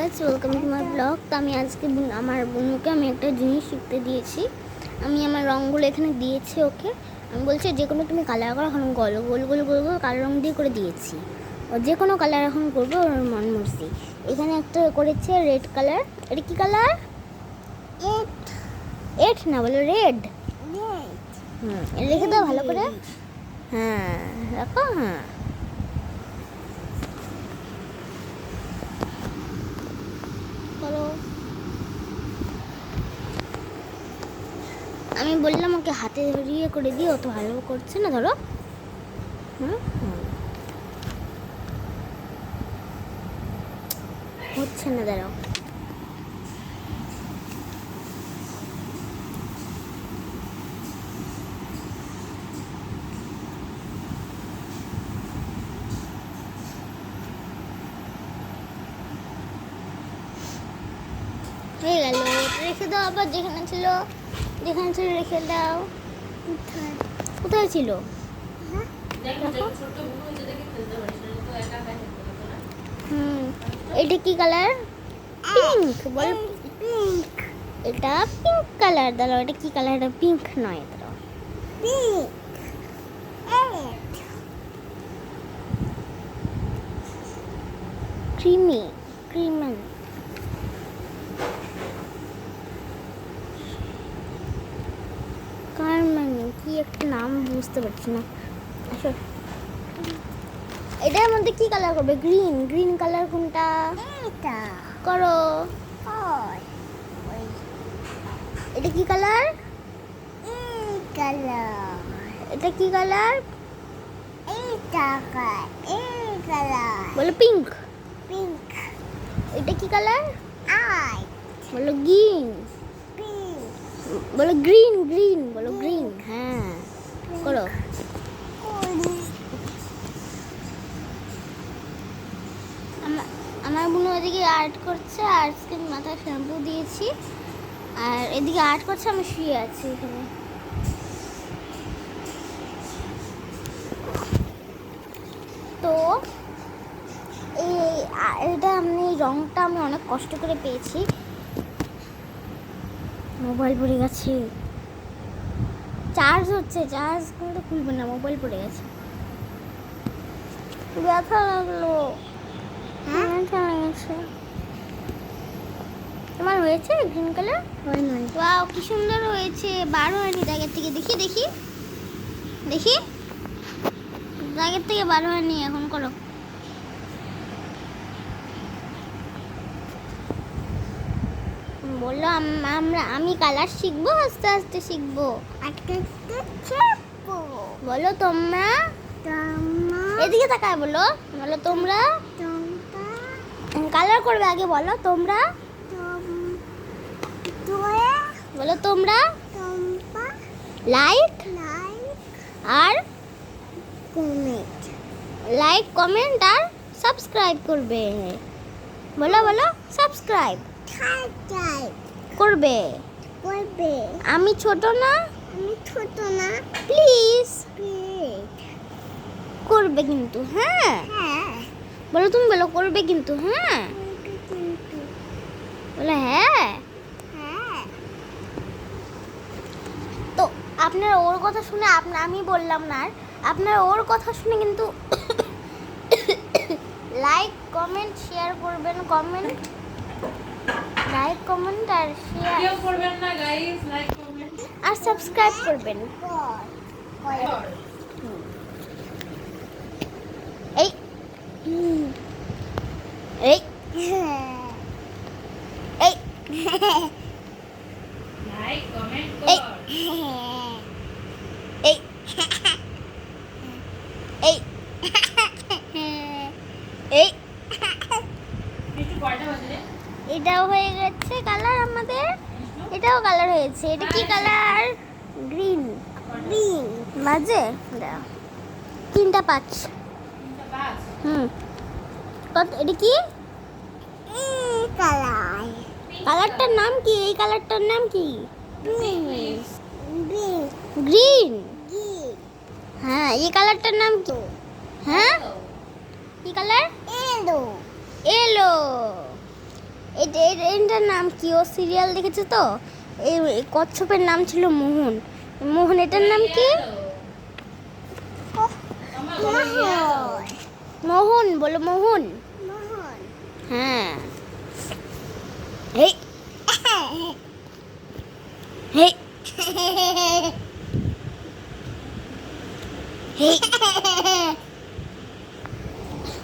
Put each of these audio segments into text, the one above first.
Guys, welcome to my blog. তো আমি আজকে আমার বোনকে আমি একটা জিনিস শিখতে দিয়েছি। আমি আমার রঙগুলো এখানে দিয়েছি ওকে। আমি বলছি যে কোনো তুমি কালার করো, এখন গোল গোল গোল গোল গোল কালো রঙ দিয়ে করে দিয়েছি। ও যে কোনো কালার এখন করবে ওর মন মর্জি। এখানে একটা করেছে রেড কালার। এটা কি কালার? এট না, বলো রেড। লিখে দাও ভালো করে। হ্যাঁ রাখো। হ্যাঁ আমি বললাম ওকে হাতে ধরিয়ে করে দিও, তো ভালো করছে না। ধরো হচ্ছে না, দাঁড়াও। হয়ে গেল, রেখে দাও। আবার যেখানে ছিল রেখে দাও। কোথায় ছিল? এটা কি কালার? পিঙ্ক। বল পিঙ্ক। এটা পিঙ্ক কালার। দাঁড়াও, এটা কি কালার? এটা পিঙ্ক নয়, দাঁড়াও। পিঙ্ক। ক্রিমি ক্রিমেন। কি একটা নাম বুঝতে পারছি না। এটার মধ্যে কি কালার করবে? গ্রিন। গ্রিন কালার কোনটা? এটা করো। এটা কি কালার? কালার। এটা কি কালার? এটা কালার। বলো পিঙ্ক। পিঙ্ক। এটা কি কালার? আই। বলো গ্রিন। বলো গ্রিন। গ্রিন বলো গ্রিন। হ্যাঁ করো। আমার বোন ওদিকে আর্ট করছে, আজকে মাথায় শ্যাম্পু দিয়েছি, আর এদিকে আর্ট করছে, আমি শুয়ে আছি এখানে। তো এটা রংটা আমি অনেক কষ্ট করে পেয়েছি। মোবাইল পড়ে গেছে, চার্জ হচ্ছে, চার্জ কিন্তু খুলবে না, মোবাইল পড়ে গেছে। ব্যথা লাগলো। ব্যথা লেগেছে। তোমার হয়েছে গ্রিন কালার? ওয়াও কি সুন্দর হয়েছে। বার হয়নি দাগের থেকে। দেখি দেখি দেখি, দাগের থেকে বার হয়নি। এখন করো। বললো আমি কালার শিখবো, আস্তে আস্তে শিখবো। বলো তোমরা। এদিকে তাকায় বলো। বলো তোমরা কালার করবে আগে। বলো তোমরা। বলো তোমরা লাইক আর কমেন্ট আর সাবস্ক্রাইব করবে। বলো বলো সাবস্ক্রাইব করবে। আমি ছোট না, প্লিজ করবে কিন্তু। হ্যাঁ বলো, তুমি বলো করবে কিন্তু। হ্যাঁ বলো হ্যাঁ। তো আপনারা ওর কথা শুনে আমি বললাম না, আপনারা ওর কথা শুনে কিন্তু লাইক কমেন্ট শেয়ার করবেন। লাইক কমেন্ট আর শেয়ার করবেন না গাইস। লাইক কমেন্ট আর সাবস্ক্রাইব করবেন। এই এই এই লাইক কমেন্ট এই কর। এই এই এই একটু কয়টা বাজে রে? এটাও হয়ে গেছে কালার আমাদের। এটাও কালার হয়েছে। এটা কি কালার? গ্রিন। বাজে দাও। 3:05। কত? এটা কি কালারটার নাম কি? এই কালারটার নাম কি? গ্রিন। হ্যাঁ এই কালারটার নাম কি? হ্যাঁ কি কালার? এলো। হিরোইনটার নাম কি? ও সিরিয়াল দেখেছো তো? এই কচ্ছপের নাম ছিল মোহন। মোহন এটার নাম কি? মোহন বলো, মোহন। হ্যাঁ। হেই হেই হেই,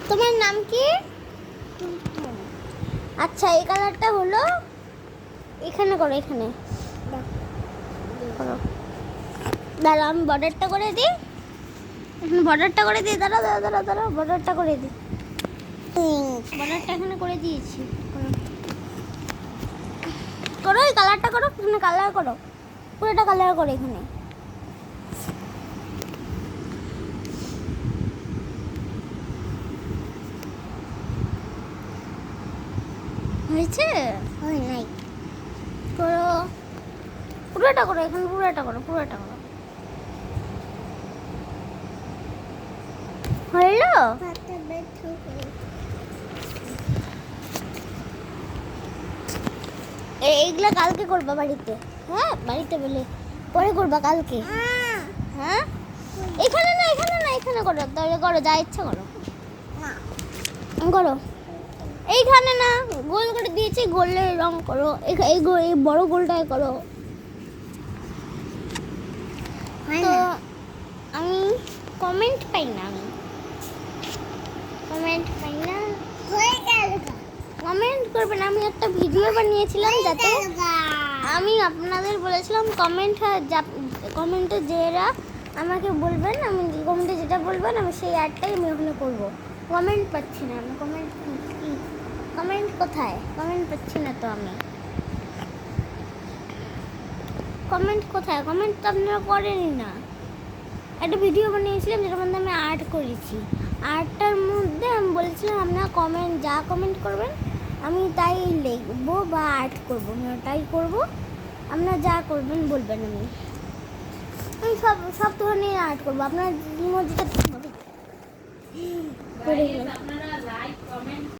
তোমার নাম কি? আচ্ছা, এই কালারটা হলো এখানে করো, এখানে করো। দাঁড়াও আমি বর্ডারটা করে দিই, বর্ডারটা করে দিই, দাঁড়াও দাঁড়াও দাঁড়াও দাঁড়াও, বর্ডারটা করে দিই। বর্ডারটা এখানে করে দিয়েছি। করো করো, এই কালারটা করো, এখানে কালার করো, পুরোটা কালার করো এখানে। হয়েছে? হয় নাই। করো, পুরোটা করো, এখানে পুরোটা করো, পুরোটা করো। হইলো? এইগুলা কালকে করবা বাড়িতে? হ্যাঁ, বাড়িতে বলে পরে করবা কালকে। হ্যাঁ, এখানে না, এখানে না, এখানে করো, তাহলে করো, যা ইচ্ছা করো করো। এইখানে না, গোল করে দিয়েছি, গোলের রং করো, এই বড় গোলটাই করো। তো আমি কমেন্ট পাই না, আমি কমেন্ট পাই না। কমেন্ট করবেন, আমি একটা ভিডিও বানিয়েছিলাম যাতে আমি আপনাদের বলেছিলাম কমেন্টে যারা আমাকে বলবেন, আমি কমেন্টে যেটা বলবেন আমি সেই অ্যাডটাই আমি ওখানে করবো। কমেন্ট পাচ্ছি না আমি, কমেন্ট কোথায়? কমেন্ট পাচ্ছি না তো আমি, কমেন্ট কোথায়? কমেন্ট তো আপনারা করেনই না। একটা ভিডিও বানিয়েছিলাম যেটার মধ্যে আমি আর্ট করেছি, আর্টটার মধ্যে আমি বলেছিলাম আপনারা যা কমেন্ট করবেন আমি তাই লিখবো বা আর্ট করবো, আমি ওটাই করবো। আপনারা যা করবেন বলবেন, আমি সব ধরনের আর্ট করবো, আপনার যেটা আপনারা লাইক কমেন্ট